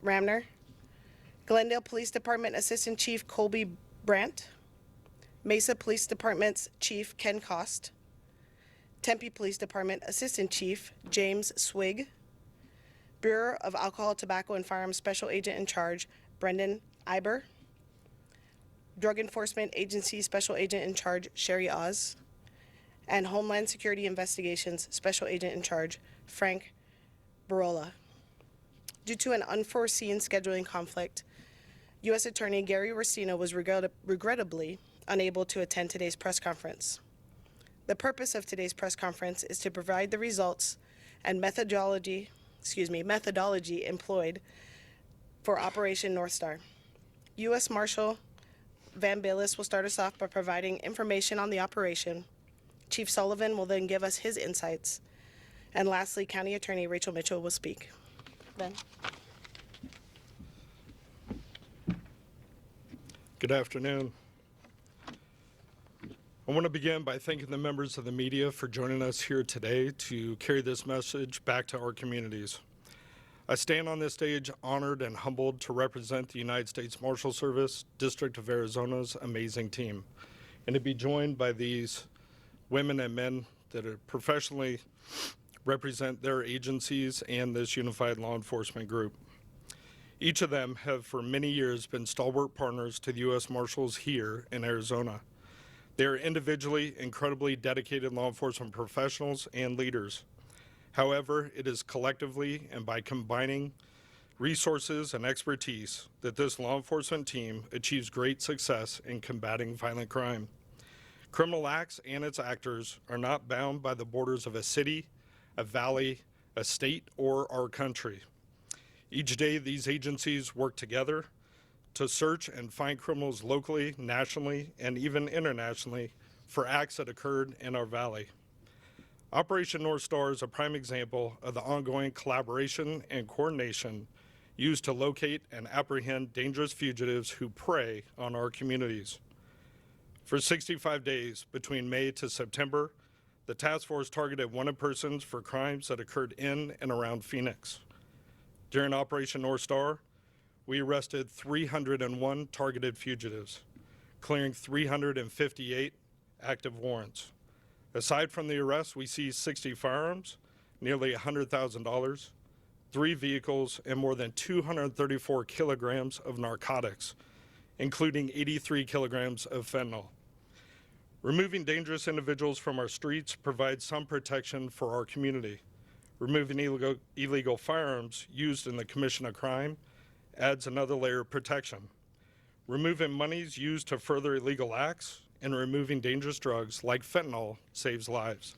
Ramner, Glendale Police Department Assistant Chief Colby Brandt, Mesa Police Department's Chief Ken Cost, Tempe Police Department Assistant Chief James Swig, Bureau of Alcohol, Tobacco, and Firearms Special Agent in Charge Brendan Iber, Drug Enforcement Agency Special Agent in Charge Sherry Oz, and Homeland Security Investigations Special Agent in Charge Frank Barola. Due to an unforeseen scheduling conflict, U.S. Attorney Gary Racino was regrettably unable to attend today's press conference. The purpose of today's press conference is to provide the results and methodology employed for Operation Northstar. U.S. Marshal Van Bayless will start us off by providing information on the operation. Chief Sullivan will then give us his insights. And lastly, County Attorney Rachel Mitchell will speak. Ben. Good afternoon. I want to begin by thanking the members of the media for joining us here today to carry this message back to our communities. I stand on this stage honored and humbled to represent the United States Marshal Service, District of Arizona's amazing team, and to be joined by these women and men that are professionally represent their agencies and this unified law enforcement group. Each of them have for many years been stalwart partners to the U.S. Marshals here in Arizona. They are individually incredibly dedicated law enforcement professionals and leaders. However, it is collectively and by combining resources and expertise that this law enforcement team achieves great success in combating violent crime. Criminal acts and its actors are not bound by the borders of a city, a valley, a state, or our country. Each day, these agencies work together to search and find criminals locally, nationally, and even internationally for acts that occurred in our valley. Operation Northstar is a prime example of the ongoing collaboration and coordination used to locate and apprehend dangerous fugitives who prey on our communities. For 65 days, between May to September, the task force targeted wanted persons for crimes that occurred in and around Phoenix. During Operation Northstar, we arrested 301 targeted fugitives, clearing 358 active warrants. Aside from the arrests, we seized 60 firearms, nearly $100,000, 3 vehicles, and more than 234 kilograms of narcotics, including 83 kilograms of fentanyl. Removing dangerous individuals from our streets provides some protection for our community. Removing illegal firearms used in the commission of crime adds another layer of protection. Removing monies used to further illegal acts and removing dangerous drugs like fentanyl saves lives.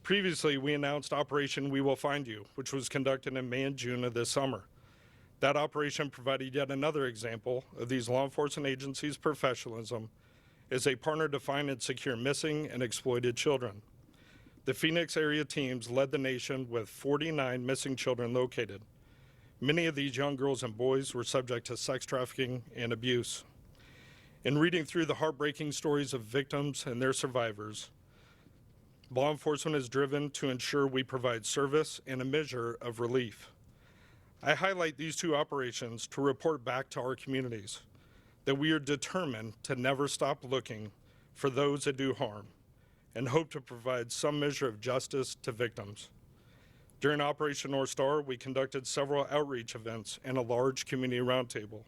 Previously, we announced Operation We Will Find You, which was conducted in May and June of this summer. That operation provided yet another example of these law enforcement agencies' professionalism as they partner to find and secure missing and exploited children. The Phoenix area teams led the nation with 49 missing children located. Many of these young girls and boys were subject to sex trafficking and abuse. In reading through the heartbreaking stories of victims and their survivors, law enforcement is driven to ensure we provide service and a measure of relief. I highlight these two operations to report back to our communities that we are determined to never stop looking for those that do harm and hope to provide some measure of justice to victims. During Operation Northstar, we conducted several outreach events and a large community roundtable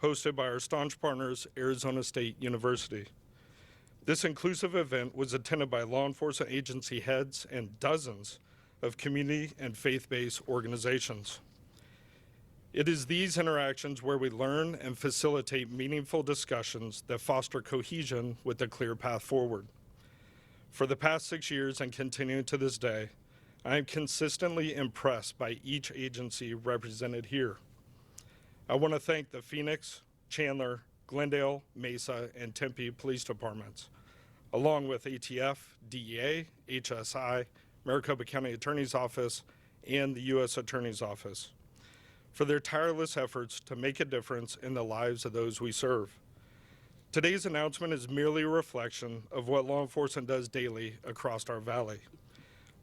hosted by our staunch partners, Arizona State University. This inclusive event was attended by law enforcement agency heads and dozens of community and faith-based organizations. It is these interactions where we learn and facilitate meaningful discussions that foster cohesion with a clear path forward. For the past 6 years and continuing to this day, I am consistently impressed by each agency represented here. I want to thank the Phoenix, Chandler, Glendale, Mesa, and Tempe police departments, along with ATF, DEA, HSI, Maricopa County Attorney's Office, and the U.S. Attorney's Office, for their tireless efforts to make a difference in the lives of those we serve. Today's announcement is merely a reflection of what law enforcement does daily across our valley.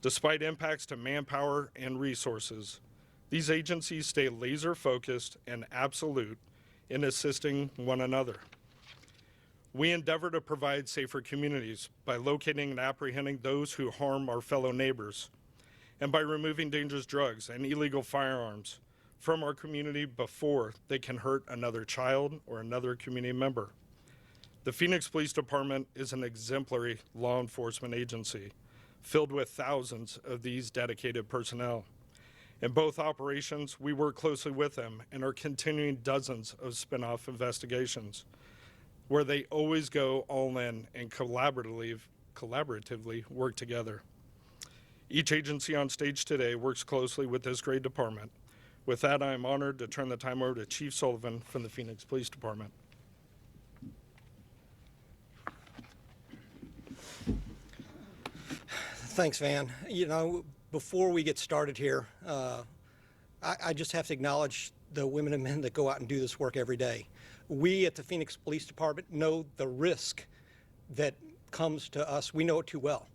Despite impacts to manpower and resources, These agencies stay laser focused and absolute in assisting one another. We endeavor to provide safer communities by locating and apprehending those who harm our fellow neighbors, and by removing dangerous drugs and illegal firearms from our community before they can hurt another child or another community member. The Phoenix Police Department is an exemplary law enforcement agency filled with thousands of these dedicated personnel. In both operations, we work closely with them and are continuing dozens of spin-off investigations where they always go all in and collaboratively work together. Each agency on stage today works closely with this great department. With that, I am honored to turn the time over to Chief Sullivan from the Phoenix Police Department. Thanks, Van. You know, before we get started here, I just have to acknowledge the women and men that go out and do this work every day. We at the Phoenix Police Department know the risk that comes to us. We know it too well.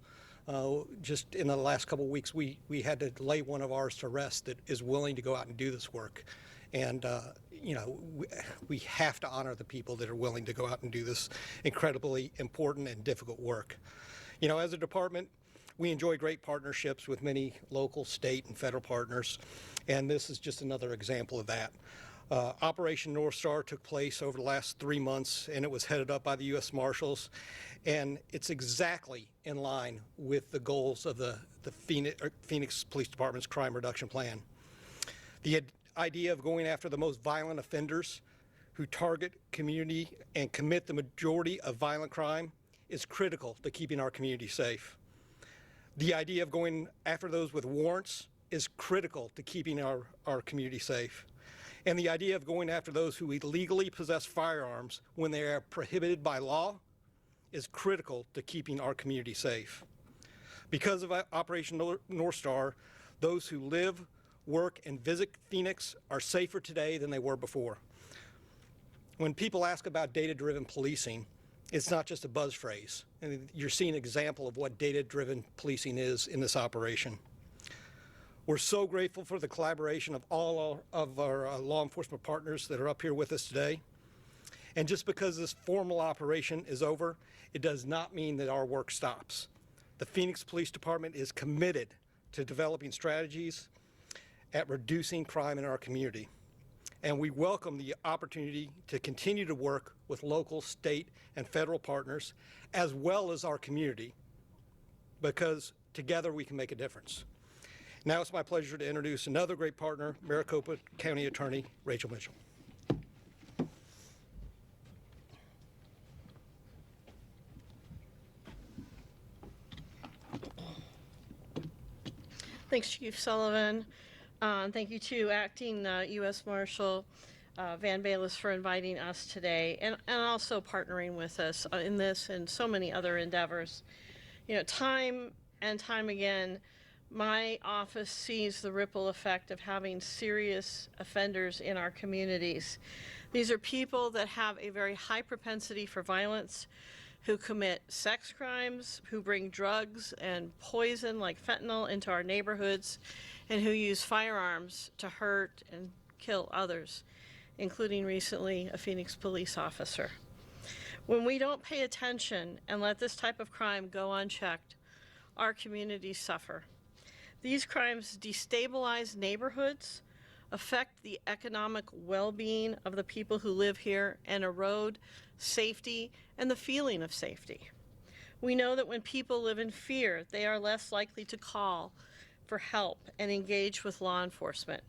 Just in the last couple of weeks, we had to lay one of ours to rest that is willing to go out and do this work. And, you know, we have to honor the people that are willing to go out and do this incredibly important and difficult work. You know, as a department, we enjoy great partnerships with many local, state, and federal partners, and this is just another example of that. Operation Northstar took place over the last 3 months, and it was headed up by the U.S. Marshals, and it's exactly in line with the goals of the Phoenix Police Department's crime reduction plan. The idea of going after the most violent offenders who target community and commit the majority of violent crime is critical to keeping our community safe. The idea of going after those with warrants is critical to keeping our community safe. And the idea of going after those who illegally possess firearms when they are prohibited by law is critical to keeping our community safe. Because of Operation Northstar, those who live, work, and visit Phoenix are safer today than they were before. When people ask about data-driven policing, it's not just a buzz phrase. And you're seeing an example of what data-driven policing is in this operation. We're so grateful for the collaboration of all of our law enforcement partners that are up here with us today. And just because this formal operation is over, it does not mean that our work stops. The Phoenix Police Department is committed to developing strategies at reducing crime in our community. And we welcome the opportunity to continue to work with local, state, and federal partners, as well as our community, because together we can make a difference. Now it's my pleasure to introduce another great partner, Maricopa County Attorney Rachel Mitchell. Thanks, Chief Sullivan. Thank you to Acting U.S. Marshal Van Bayless for inviting us today and also partnering with us in this and so many other endeavors. You know, time and time again, my office sees the ripple effect of having serious offenders in our communities. These are people that have a very high propensity for violence, who commit sex crimes, who bring drugs and poison like fentanyl into our neighborhoods, and who use firearms to hurt and kill others, including recently a Phoenix police officer. When we don't pay attention and let this type of crime go unchecked, our communities suffer. These crimes destabilize neighborhoods, affect the economic well-being of the people who live here, and erode safety and the feeling of safety. We know that when people live in fear, they are less likely to call for help and engage with law enforcement.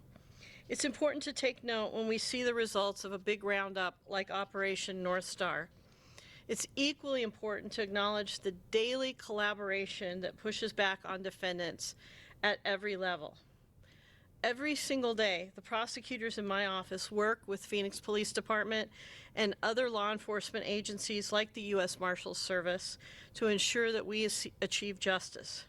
It's important to take note when we see the results of a big roundup like Operation Northstar. It's equally important to acknowledge the daily collaboration that pushes back on defendants at every level. Every single day, the prosecutors in my office work with Phoenix Police Department and other law enforcement agencies like the U.S. Marshals Service to ensure that we achieve justice.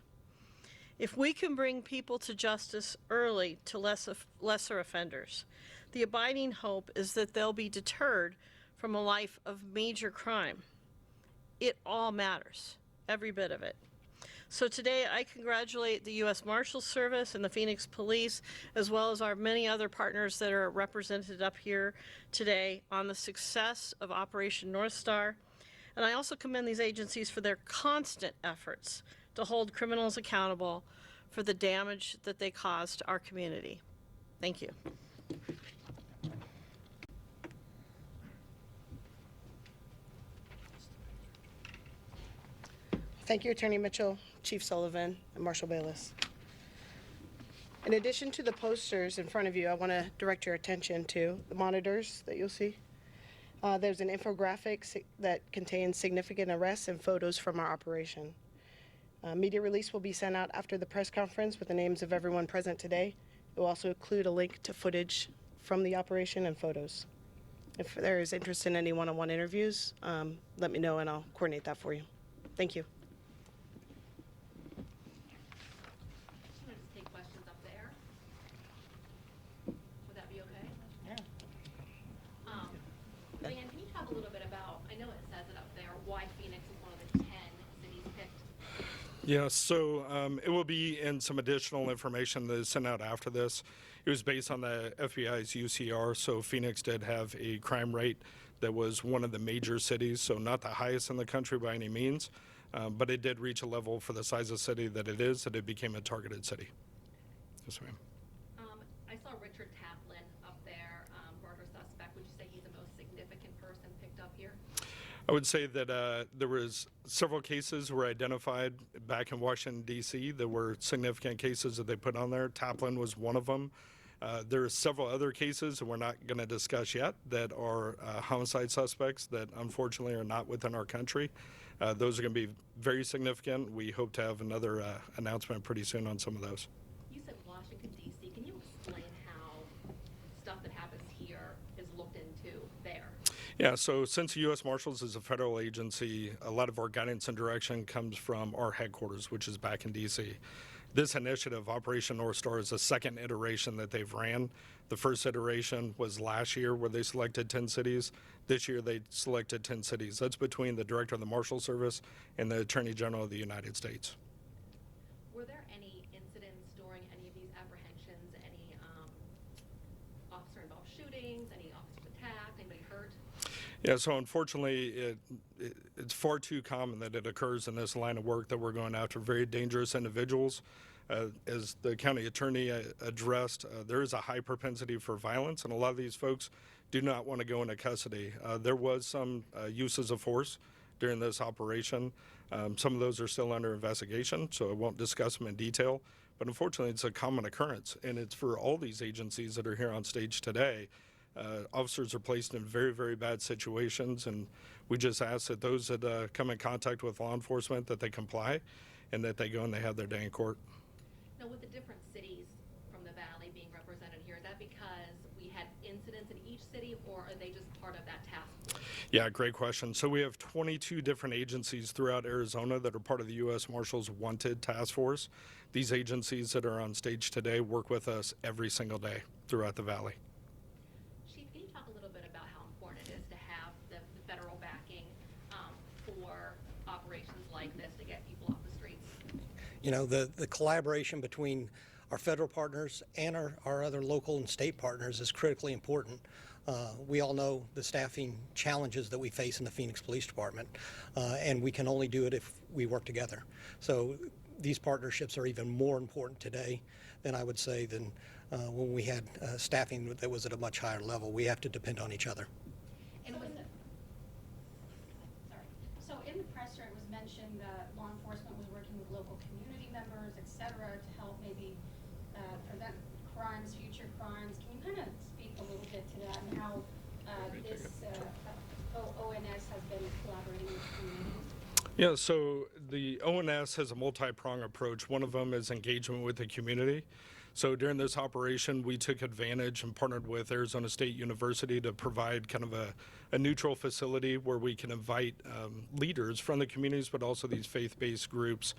If we can bring people to justice early to lesser offenders, the abiding hope is that they'll be deterred from a life of major crime. It all matters, every bit of it. So today I congratulate the U.S. Marshals Service and the Phoenix Police, as well as our many other partners that are represented up here today on the success of Operation Northstar. And I also commend these agencies for their constant efforts to hold criminals accountable for the damage that they caused our community. Thank you. Thank you, Attorney Mitchell, Chief Sullivan, and Marshal Bayless. In addition to the posters in front of you, I want to direct your attention to the monitors that you'll see. There's an infographic that contains significant arrests and photos from our operation. Media release will be sent out after the press conference with the names of everyone present today. It will also include a link to footage from the operation and photos. If there is interest in any one-on-one interviews, let me know and I'll coordinate that for you. Thank you. I'm gonna just take questions up there. Would that be okay? Yeah. Leanne, can you talk a little bit about, I know it says it up there, why Phoenix is one of the 10 cities picked? Yeah, so it will be in some additional information that is sent out after this. It was based on the FBI's UCR, so Phoenix did have a crime rate that was one of the major cities, so not the highest in the country by any means, but it did reach a level for the size of city that it is, that it became a targeted city. Yes, ma'am. I saw Richard Taplin up there, murder suspect. Would you say he's the most significant person picked up here? I would say that there was several cases were identified back in Washington, D.C. There were significant cases that they put on there. Taplin was one of them. There are several other cases that we're not going to discuss yet that are homicide suspects that unfortunately are not within our country. Those are going to be very significant. We hope to have another announcement pretty soon on some of those. You said Washington, D.C. Can you explain how stuff that happens here is looked into there? Yeah, so since the U.S. Marshals is a federal agency, a lot of our guidance and direction comes from our headquarters, which is back in D.C. This initiative, Operation Northstar, is the second iteration that they've ran. The first iteration was last year where they selected 10 cities. This year they selected 10 cities. That's between the Director of the Marshal Service and the Attorney General of the United States. Were there any incidents during any of these apprehensions, any officer-involved shootings, any officers attacked, anybody hurt? Yeah, so unfortunately, it's far too common that it occurs in this line of work that we're going after very dangerous individuals. As the county attorney addressed, there is a high propensity for violence, and a lot of these folks do not want to go into custody. There was some uses of force during this operation. Some of those are still under investigation, so I won't discuss them in detail. But unfortunately, it's a common occurrence, and it's for all these agencies that are here on stage today. Officers are placed in very, very bad situations, and we just ask that those that come in contact with law enforcement, that they comply and that they go and they have their day in court. Now, with the different cities from the Valley being represented here, is that because we had incidents in each city, or are they just part of that task force? Yeah, great question. So we have 22 different agencies throughout Arizona that are part of the U.S. Marshals Wanted Task Force. These agencies that are on stage today work with us every single day throughout the Valley. Chief, can you talk a little bit about how important it is to have the federal backing for operations like this to get people off the streets? You know, the collaboration between our federal partners and our other local and state partners is critically important. We all know the staffing challenges that we face in the Phoenix Police Department, and we can only do it if we work together. So these partnerships are even more important today than I would say than when we had staffing that was at a much higher level. We have to depend on each other. And when so in the presser, it was mentioned that law enforcement was working with local community members, et cetera, to help maybe prevent crimes, future crimes. Can you kind of speak a little bit to that and how this ONS has been collaborating with communities? Yeah, so the ONS has a multi-pronged approach. One of them is engagement with the community. So during this operation, we took advantage and partnered with Arizona State University to provide kind of a neutral facility where we can invite leaders from the communities, but also these faith-based groups.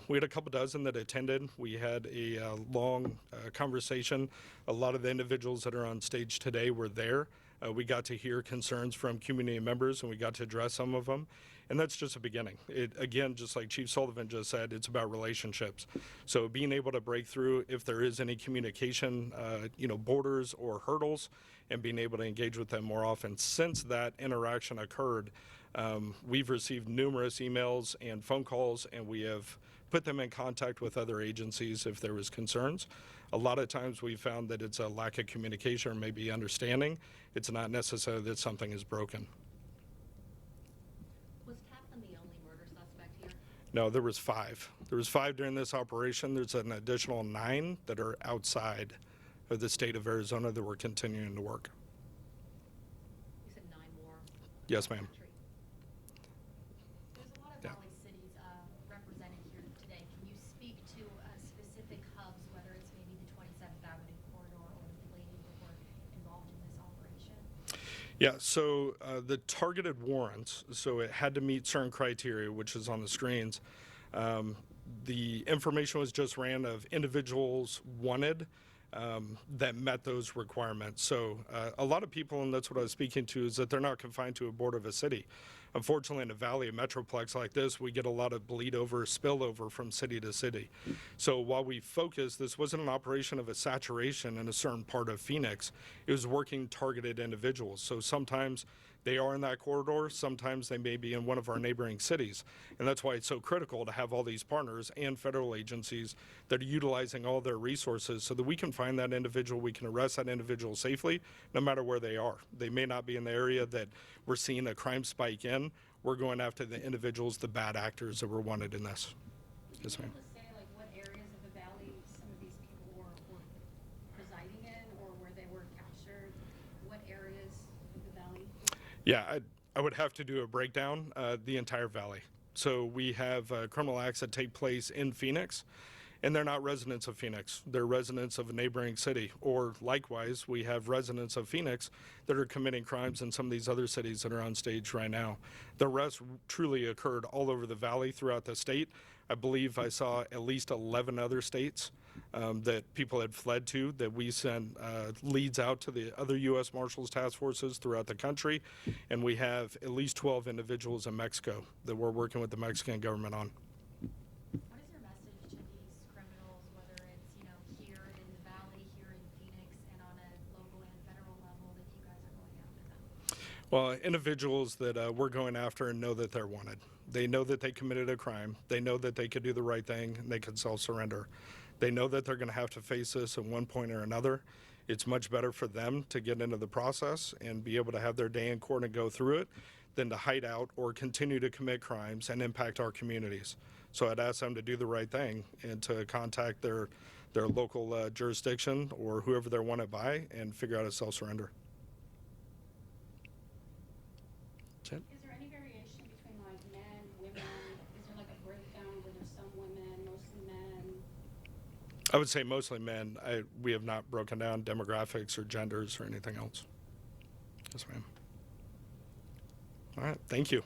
We had a couple dozen that attended. We had a long conversation. A lot of the individuals that are on stage today were there. We got to hear concerns from community members, and we got to address some of them. And that's just a beginning. It, again, just like Chief Sullivan just said, it's about relationships. So being able to break through if there is any communication, borders or hurdles, and being able to engage with them more often. Since that interaction occurred, we've received numerous emails and phone calls, and we have put them in contact with other agencies if there was concerns. A lot of times we found that it's a lack of communication or maybe understanding. It's not necessarily that something is broken. Was Kaplan the only murder suspect here? No, there was 5. There was 5 during this operation. There's an additional 9 that are outside of the state of Arizona that we're continuing to work. You said 9 more. Yes, ma'am. Country. There's a lot of Yeah. Valley cities represented here today. Can you speak to specific hubs, whether it's maybe the 27th Avenue corridor or the lady that were involved in this operation? Yeah, so the targeted warrants, so it had to meet certain criteria, which is on the screens. The information was just ran of individuals wanted that met those requirements. So a lot of people, and that's what I was speaking to, is that they're not confined to a border of a city. Unfortunately, in a valley, a metroplex like this, we get a lot of bleed over, spill over from city to city. So while we focused, this wasn't an operation of a saturation in a certain part of Phoenix. It was working targeted individuals. So sometimes they are in that corridor, sometimes they may be in one of our neighboring cities. And that's why it's so critical to have all these partners and federal agencies that are utilizing all their resources so that we can find that individual, we can arrest that individual safely, no matter where they are. They may not be in the area that we're seeing a crime spike in. We're going after the individuals, the bad actors that were wanted in this. Yes, ma'am. Would you be able to say like what areas of the valley some of these people were residing in, or where they were captured? What areas of the valley? Yeah, I would have to do a breakdown, the entire valley. So we have criminal acts that take place in Phoenix, and they're not residents of Phoenix. They're residents of a neighboring city. Or likewise, we have residents of Phoenix that are committing crimes in some of these other cities that are on stage right now. The arrests truly occurred all over the valley throughout the state. I believe I saw at least 11 other states that people had fled to, that we sent leads out to the other U.S. Marshals task forces throughout the country. And we have at least 12 individuals in Mexico that we're working with the Mexican government on. What is your message to these criminals, whether it's, here in the valley, here in Phoenix, and on a local and federal level that you guys are going after them? Well, individuals that we're going after and know that they're wanted. They know that they committed a crime. They know that they could do the right thing and they can self-surrender. They know that they're going to have to face this at one point or another. It's much better for them to get into the process and be able to have their day in court and go through it than to hide out or continue to commit crimes and impact our communities. So I'd ask them to do the right thing and to contact their local jurisdiction or whoever they're wanted by and figure out a self-surrender. That's it. Is there any variation between like men, women? Is there like a breakdown where there's some women, mostly men? I would say mostly men. We have not broken down demographics or genders or anything else. Yes, ma'am. All right. Thank you.